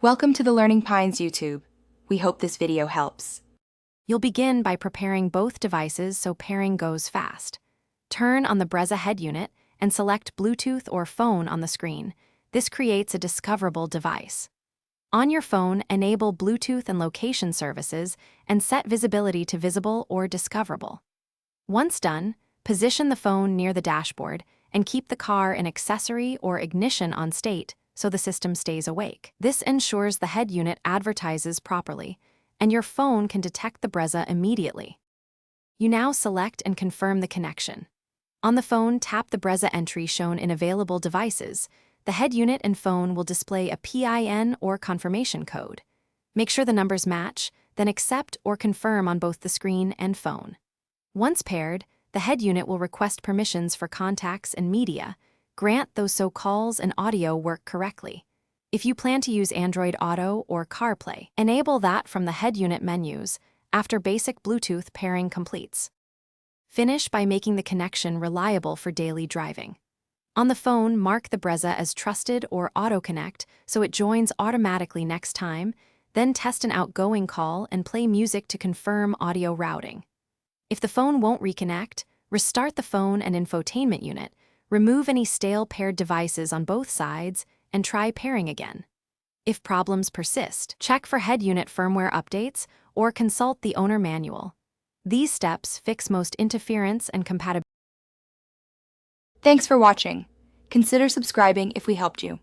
Welcome to the Learning Pines YouTube. We hope this video helps. You'll begin by preparing both devices so pairing goes fast. Turn on the Brezza head unit and select Bluetooth or phone on the screen. This creates a discoverable device. On your phone, enable Bluetooth and location services and set visibility to visible or discoverable. Once done, position the phone near the dashboard and keep the car in accessory or ignition on state so the system stays awake. This ensures the head unit advertises properly, and your phone can detect the Brezza immediately. You now select and confirm the connection. On the phone, tap the Brezza entry shown in available devices. The head unit and phone will display a PIN or confirmation code. Make sure the numbers match, then accept or confirm on both the screen and phone. Once paired, the head unit will request permissions for contacts and media. Grant those so calls and audio work correctly. If you plan to use Android Auto or CarPlay, enable that from the head unit menus after basic Bluetooth pairing completes. Finish by making the connection reliable for daily driving. On the phone, mark the Brezza as trusted or auto-connect so it joins automatically next time, then test an outgoing call and play music to confirm audio routing. If the phone won't reconnect, restart the phone and infotainment unit, remove any stale paired devices on both sides, and try pairing again. If problems persist, check for head unit firmware updates or consult the owner manual. These steps fix most interference and compatibility. Thanks for watching. Consider subscribing if we helped you.